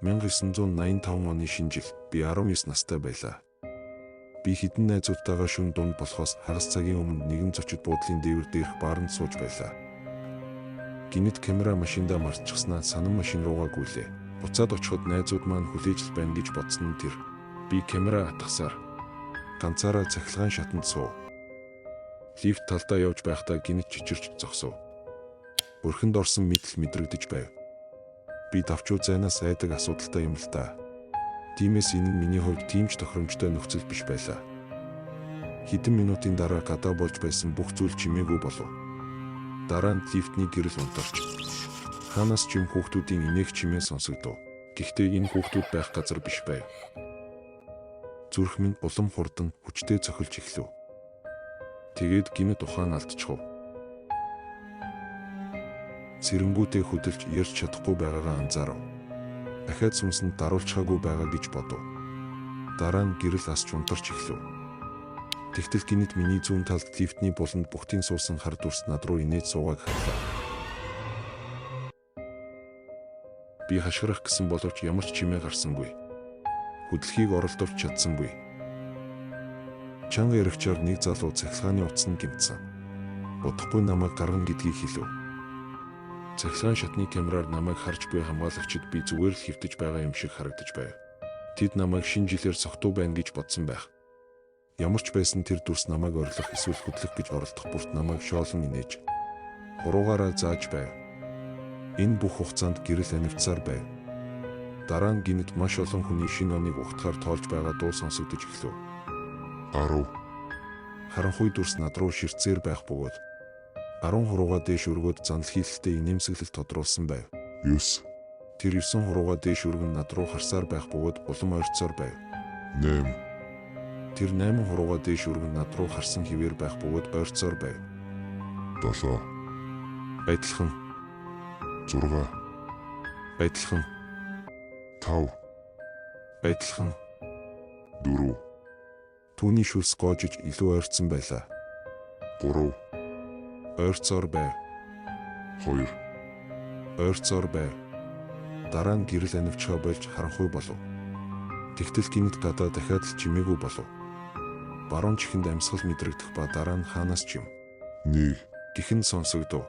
1985 оны шинэ жил би 19 настай байлаа. Би хэдэн найзуудтайгаа шөнө дунд болохоос хагас цагийн өмнө нэгэн зочид буудлын дээвэр дээрх бааранд сууж байлаа. Гинэт камера машиндаа мартчихснаа санан машин руугаа гүйлээ. Буцаад очиход найзууд маань хүлээж л байна гэж бодсон нь тэр. Би камера атгасаар ганцаараа цахилгаан шатанд суув. Лифт талдаа явж байхдаа гинэт чичирч зогсов. Өрхөнд орсон мэдл мэдрэгдэж байв. Би давчуу зайнаас айдаг асуудалтай юм л да. Тиймээс энэ нь миний хувьд тийм ч тохиромжтой нөхцөл биш байлаа. Хэдэн минутын дараа гадаа болж байсан бүх зүйл чимээгүй болов. Дараа нь лифтний гэрэл унтарч хаанаас ч юм хүүхдүүдийн инээх чимээ сонсогдов. Гэхдээ энэ хүүхдүүд байх газар биш байв. Зүрх минь улам хурдан хүчтэй цохилж эхлэв. Тэгээд гинэт ухаан алдчихв. Сэрэнгүүтээ хөдөлж ярьж чадахгүй байгаагаа анзаарав. Дахиад сүнсэнд даруулчихаагүй байгаа гэж бодов. Дараа нь гэрэл асч унтарч эхлэв. Тэгтэл гинэт миний зүүн талд лифтний буланд бухтын суусан хар дүрс над руу инээд суугааг харлаа. Би хашгирах гэсэн боловч ямар ч чимээ гарсангүй. Хөдөлгөөийг оролдовч чадсангүй. Чанга яригчаар нэг залуу цахилгааны утас нь гэмтсэн. Бодохгүй намайг гаргана гэдгийг хэлв. Цахилгаан шатны камераар намайг харж буй хамгаалагчид би зүгээр л хэвтэж байгаа юм шиг харагдаж байв. Тэд намайг шинэ жилээр согтуу байна гэж бодсон байх. Ямар ч байсан тэр дүрс намайг орлох эсвэл хөдлөх гэж оролдох бүрт намайг шоолон инээж хуруугаараа зааж байв. Энэ бүх хугацаанд гэрэл анивцаар байв. Дараа нь гинэт маш олон хүний шинэ оныг ухтахаар тоолж байгаа дуу сонсогдож эхлэв. 10. Харанхуй дүрс над руу ширцээр байх бөгөөд 10 хуруугаа дээш өргөөд занал хийлэлтэд инээмсэглэл тодруулсан байв. 9. Тэр 9 хуруугаа дээш өргөн над руу харсаар байх бөгөөд улам ойрцоор байв. 8. Тэр 8 хуруугаа дээш өргөн над руу харсан хിവэр байх бөгөөд ойрцоор байв. 7. Адилхан. 6. Адилхан. 5. Адилхан. 4. Түүний шүлс гоожиж илүү ойрцсон байлаа. 3. Ойрцоор байв. 2. Ойрцоор байв. Дараа нь гэрэл анивчгаа болж харанхуй болов. Тэгтэл гинэт гадаа дахиад л чимээгүй болов. Баруун чихэнд амьсгал мэдрэгдэх ба дараа нь хаанаас ч юм 1. гэхэн сонсогдов.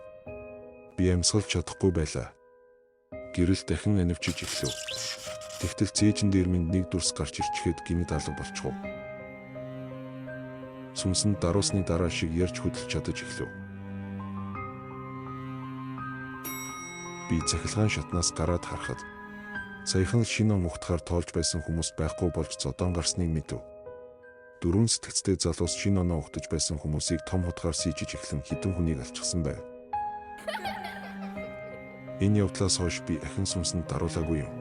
Би амьсгалж чадахгүй байлаа. Гэрэл дахин анивчиж эхлэв. Тэгтэл цээжин дээр минь нэг дүрс гарч ирчихэд гинэт алга болчихов. Сүнсэнд даруусны дараа шиг ярьж хөдөлж чадаж эхлэв. Би цахилгаан шатнаас гараад харахад саяхан шинэ он ухтахаар тоолж байсан хүмүүс байхгүй болж зодон гарсныг мэдэв. Дөрвөн сэтгцтэй залуус шинэ оноо ухтаж байсан хүмүүсийг том хутгаар сийжиж эхлэн хэдэн хүнийг алчсан байв. Энэ явдлаас хойш би ахин сүнсэнд даруулаагүй юм.